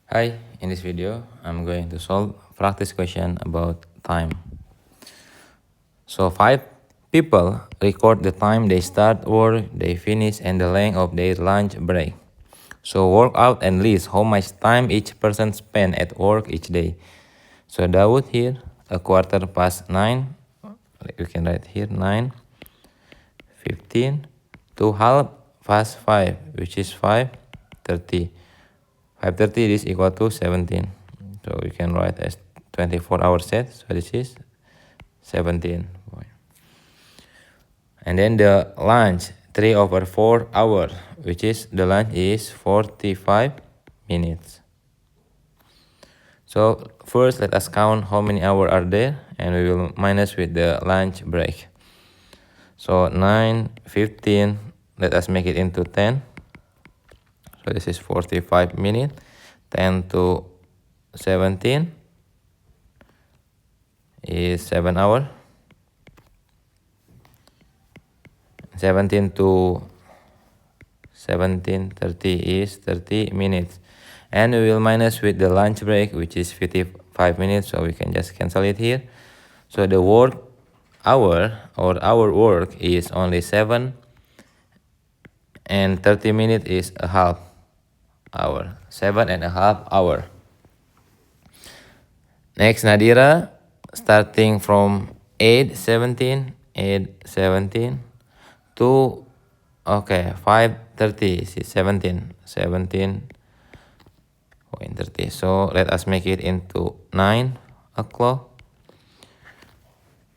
Hi, in this video, I'm going to solve practice question about time. So 5 people record the time they start work, they finish, and the length of their lunch break. So work out and list how much time each person spend at work each day. So Dawood here, a quarter past 9, you can write here 9:15 to half past 5, which is 5:30. 5:30 is equal to 17. So we can write as 24-hour set. So this is 17. And then the lunch 3/4 hour, which is the lunch is 45 minutes. So first let us count how many hours are there, and we will minus with the lunch break. So 9:15, let us make it into 10. So this is 45 minutes. 10 to 17 is 7 hours. 17 to 17:30 is 30 minutes. And we will minus with the lunch break, which is 55 minutes. So we can just cancel it here. So the work hour or our work is only 7, and 30 minutes is a half hour. 7.5 hours. Next, Nadira, starting from 8:17 to 5:30 is 17.30. So let us make it into 9 o'clock.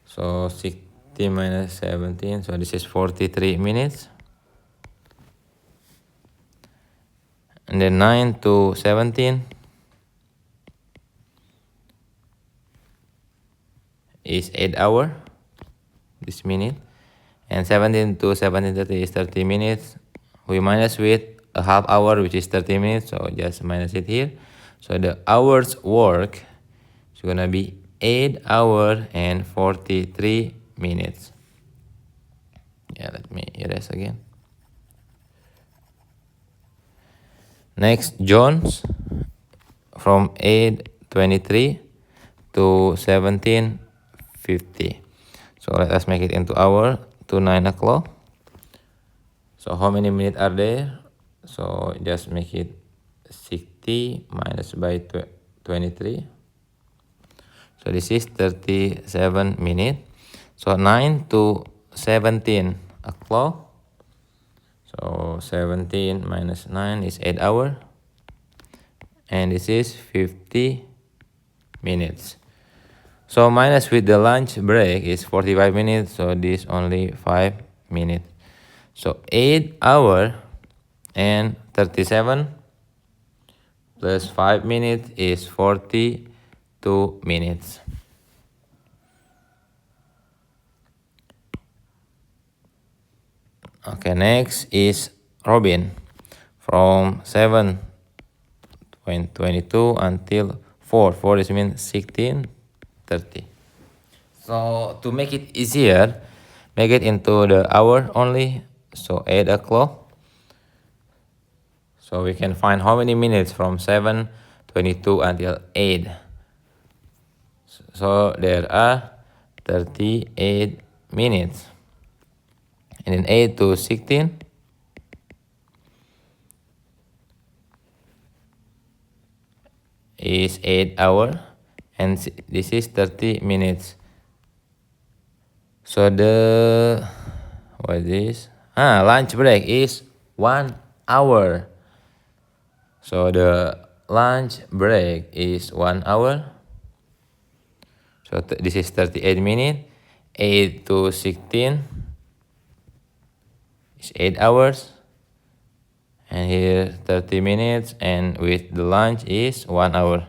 So 60 minus 17, so this is 43 minutes. And then 9 to 17 is 8 hours, this minute. And 17 to 17:30 is 30 minutes. We minus with a half hour, which is 30 minutes. So just minus it here. So the hours work is gonna be 8 hours and 43 minutes. Yeah, let me erase again. Next, Jones from 8:23 to 17:50. So let us make it into hour to 9 o'clock. So how many minutes are there? So just make it 60 minus by 23. So this is 37 minutes. So 9 to 17 o'clock. So 17 minus 9 is 8 hours. And this is 50 minutes. So minus with the lunch break is 45 minutes. So this only 5 minutes. So 8 hours and 37 plus 5 minutes is 42 minutes. Okay, next is Robin from 7:22 until 4. 4 is means 16:30. So to make it easier, make it into the hour only. So 8 o'clock. So we can find how many minutes from 7:22 until 8. So there are 38 minutes. And then 8 to 16 is 8 hours. And this is 30 minutes. So the, what is this? Lunch break is 1 hour. So the lunch break is 1 hour. So this is 38 minutes. 8 to 16 is 8 hours. And here 30 minutes, and with the lunch is 1 hour.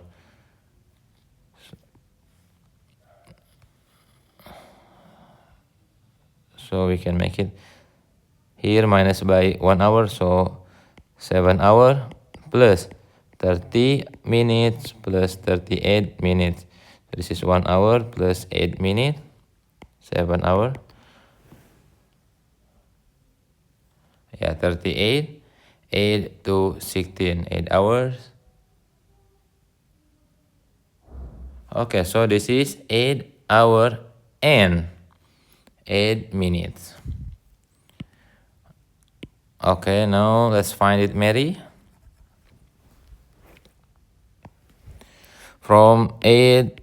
So we can make it here minus by 1 hour. So 7 hours plus 30 minutes plus 38 minutes. So this is 1 hour plus 8 minutes, 7 hours. Yeah, 38. 8 to 16, 8 hours. Okay, so this is 8 hour and 8 minutes. Okay, now let's find it, Mary. From 8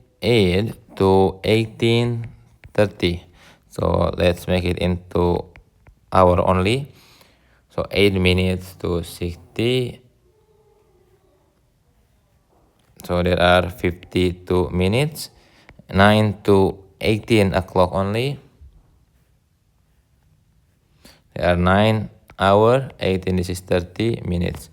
to 18:30. So let's make it into hour only. So 8 minutes to 60. So there are 52 minutes. 9 to 18 o'clock only. There are 9 hour, 18, this is 30 minutes.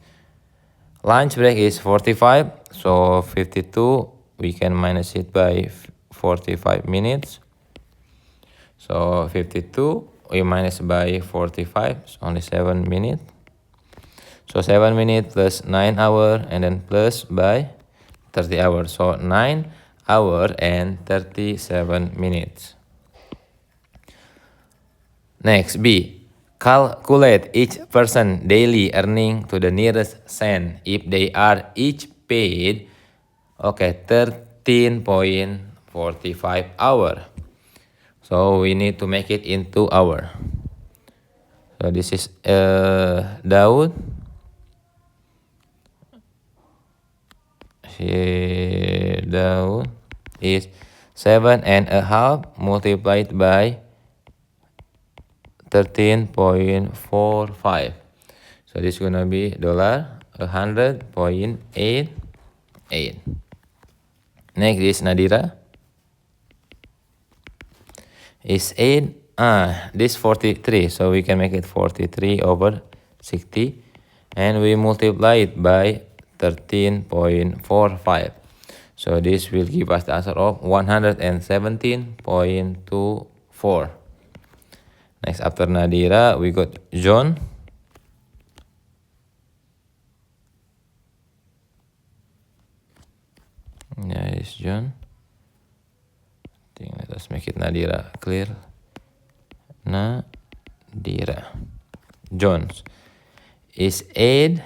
Lunch break is 45, so 52, we can minus it by 45 minutes. So 52, we minus by 45, it's only 7 minutes. So 7 minutes plus 9 hour and then plus by 30 hours. So 9 hour and 37 minutes. Next, B. Calculate each person daily earning to the nearest cent if they are each paid, okay, 13.45 hour. So we need to make it into hour. So this is Daud. Here Daud is 7.5 multiplied by 13.45. So this is gonna be $100.88. Next is Nadira. Is 8. This 43. So we can make it 43 over 60. And we multiply it by 13.45. So this will give us the answer of 117.24. Next, after Nadira, we got John. Yeah, it's John. I think let us make it Nadira clear. Nadira. John's is 8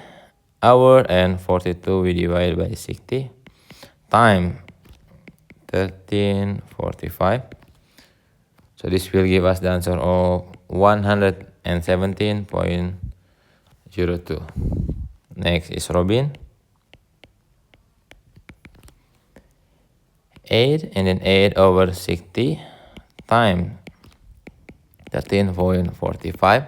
hour and 42. We divide by 60 time 13.45. So this will give us the answer of 117.02. Next is Robin. 8 and then 8 over 60 times 13.45.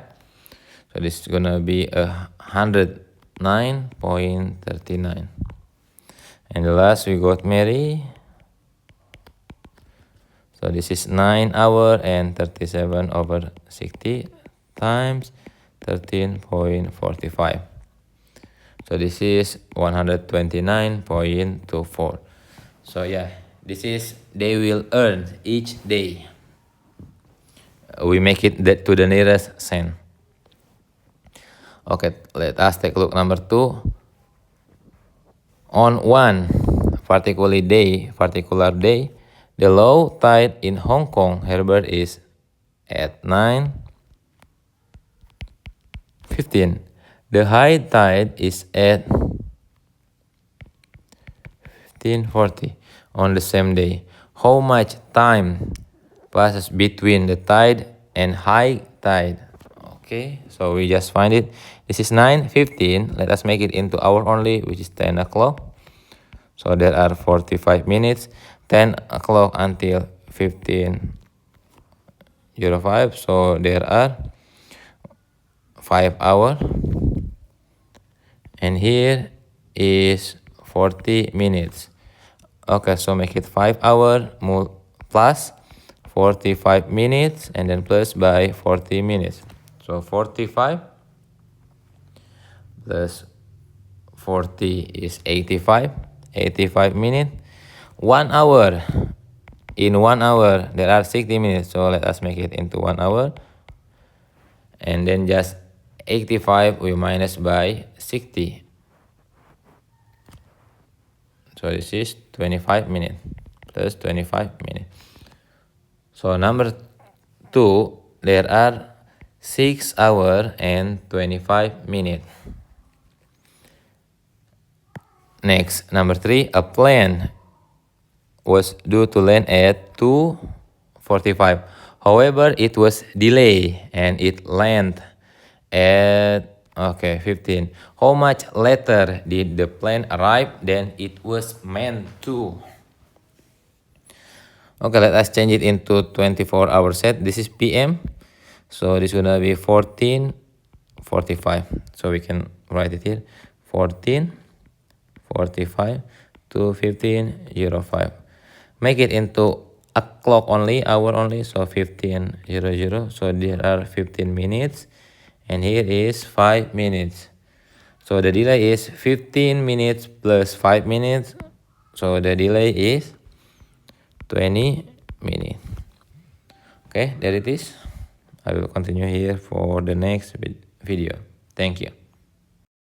So this is gonna be 109.39. And the last we got Mary. So this is 9 hour and 37 over 60 times 13.45. So this is 129.24. So yeah, this is they will earn each day. We make it that to the nearest cent. Okay, let us take a look number 2. On one particular day, the low tide in Hong Kong harbor is at 9:15. The high tide is at 15:40 on the same day. How much time passes between the tide and high tide? Okay, so we just find it. This is 9:15. Let us make it into hour only, which is 10 o'clock. So there are 45 minutes. 10 o'clock until 15:05. So there are 5 hours. And here is 40 minutes. Okay, so make it 5 hours plus 45 minutes and then plus by 40 minutes. So 45 plus 40 is 85. 85 minutes. 1 hour. In 1 hour, there are 60 minutes. So let us make it into 1 hour. And then just 85 we minus by 60. So this is 25 minutes plus 25 minutes. So number 2, there are 6 hours and 25 minutes. Next, number 3, a plane was due to land at 2:45. However, it was delayed and it landed at 15. How much later did the plane arrive than it was meant to? Okay, let us change it into 24-hour set. This is PM. So this is gonna be 14:45. So we can write it here. 14:45 to 15:05. Make it into a clock only, hour only. So 15:00. So there are 15 minutes. And here is 5 minutes. So the delay is 15 minutes plus 5 minutes. So the delay is 20 minutes. Okay, there it is. I will continue here for the next video. Thank you.